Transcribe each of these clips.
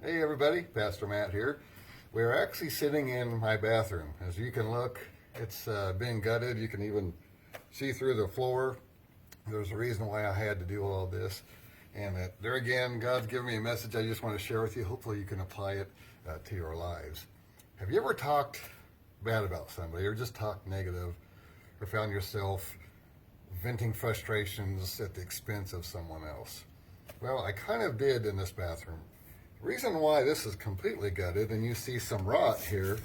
Hey everybody, Pastor Matt here. We're actually sitting in my bathroom. As you can look, it's been gutted. You can even see through the floor. There's a reason why I had to do all this. And there again, God's given me a message I just want to share with you. Hopefully you can apply it to your lives. Have you ever talked bad about somebody or just talked negative or found yourself venting frustrations at the expense of someone else? Well, I kind of did in this bathroom. The reason why this is completely gutted and you see some rot here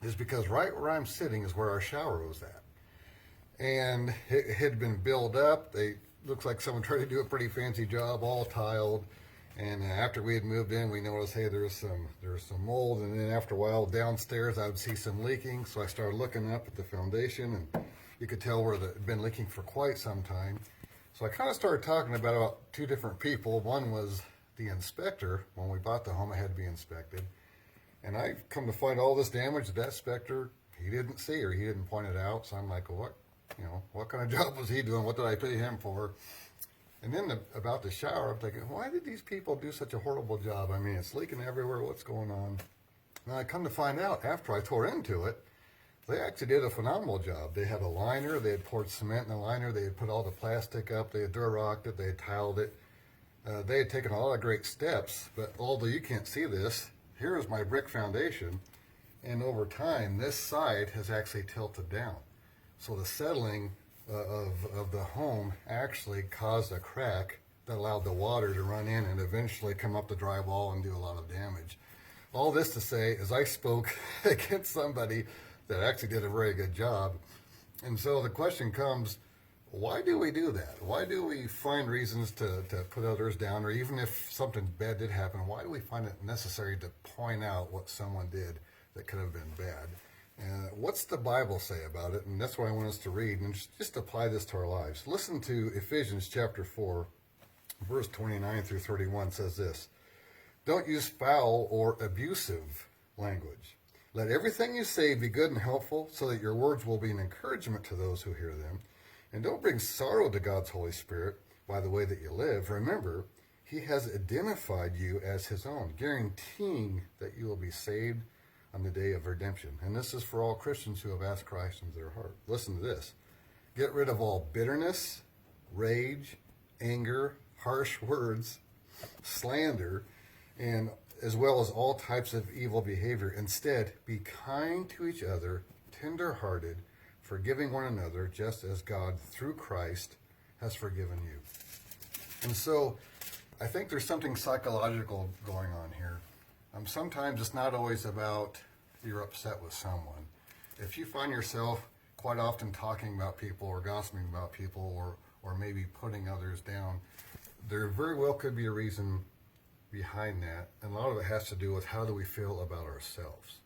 is because right where I'm sitting is where our shower was at. And it had been built up. They looks like someone tried to do a pretty fancy job, all tiled. And after we had moved in, we noticed, hey, there was some mold. And then after a while, downstairs, I would see some leaking. So I started looking up at the foundation, and you could tell where it had been leaking for quite some time. So I kind of started talking about two different people. One was the inspector. When we bought the home, it had to be inspected. And I come to find all this damage that inspector, he didn't see or he didn't point it out. So I'm like, well, what kind of job was he doing? What did I pay him for? And then about the shower, I'm thinking, why did these people do such a horrible job? I mean, it's leaking everywhere. What's going on? And I come to find out after I tore into it, they actually did a phenomenal job. They had a liner. They had poured cement in the liner. They had put all the plastic up. They had Durarocked it. They had tiled it. They had taken a lot of great steps. But although you can't see this, here is my brick foundation. And over time, this side has actually tilted down. So the settling of the home actually caused a crack that allowed the water to run in and eventually come up the drywall and do a lot of damage. All this to say is I spoke against somebody that actually did a very good job. And so the question comes, why do we do that? Why do we find reasons to put others down? Or even if something bad did happen, why do we find it necessary to point out what someone did that could have been bad? And what's the Bible say about it? And that's what I want us to read and just apply this to our lives. Listen to Ephesians chapter 4, verse 29 through 31 says this: Don't use foul or abusive language. Let everything you say be good and helpful, so that your words will be an encouragement to those who hear them. And don't bring sorrow to God's Holy Spirit by the way that you live. Remember, He has identified you as His own, guaranteeing that you will be saved on the day of redemption. And this is for all Christians who have asked Christ into their heart. Listen to this. Get rid of all bitterness, rage, anger, harsh words, slander, and as well as all types of evil behavior. Instead, be kind to each other, tender-hearted, forgiving one another, just as God, through Christ, has forgiven you. And so, I think there's something psychological going on here. Sometimes it's not always about you're upset with someone. If you find yourself quite often talking about people or gossiping about people or maybe putting others down, there very well could be a reason behind that. And a lot of it has to do with how do we feel about ourselves.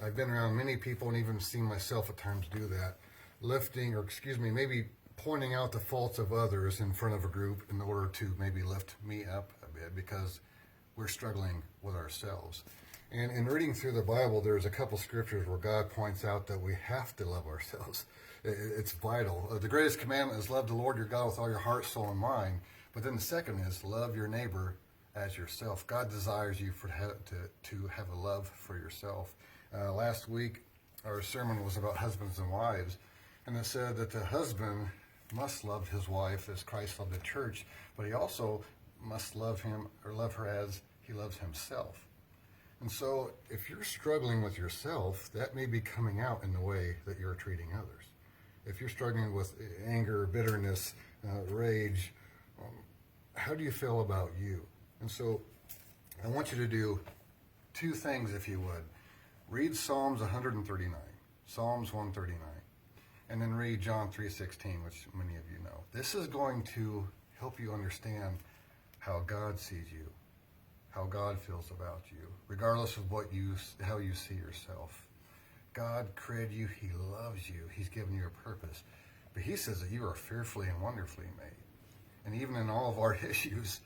I've been around many people and even seen myself at times do that, maybe pointing out the faults of others in front of a group in order to maybe lift me up a bit because we're struggling with ourselves. And in reading through the Bible, there's a couple scriptures where God points out that we have to love ourselves. It's vital. The greatest commandment is love the Lord your God with all your heart, soul, and mind. But then the second is love your neighbor as yourself. God desires you to have a love for yourself. Last week, our sermon was about husbands and wives, and it said that the husband must love his wife as Christ loved the church, but he also must love him or love her as he loves himself. And so if you're struggling with yourself, that may be coming out in the way that you're treating others. If you're struggling with anger, bitterness, rage, how do you feel about you? And so I want you to do two things, if you would. Read Psalms 139, Psalms 139, and then read John 3:16, which many of you know. This is going to help you understand how God sees you, how God feels about you, regardless of how you see yourself. God created you. He loves you. He's given you a purpose. But He says that you are fearfully and wonderfully made. And even in all of our issues,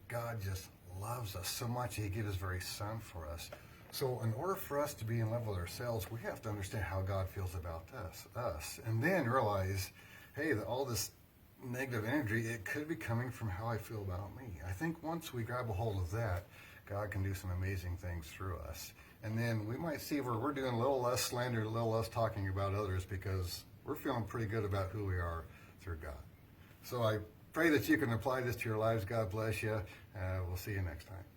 God just loves us so much. He gave His very Son for us. So in order for us to be in love with ourselves, we have to understand how God feels about us. And then realize, hey, all this negative energy, it could be coming from how I feel about me. I think once we grab a hold of that, God can do some amazing things through us. And then we might see where we're doing a little less slander, a little less talking about others because we're feeling pretty good about who we are through God. So I pray that you can apply this to your lives. God bless you. We'll see you next time.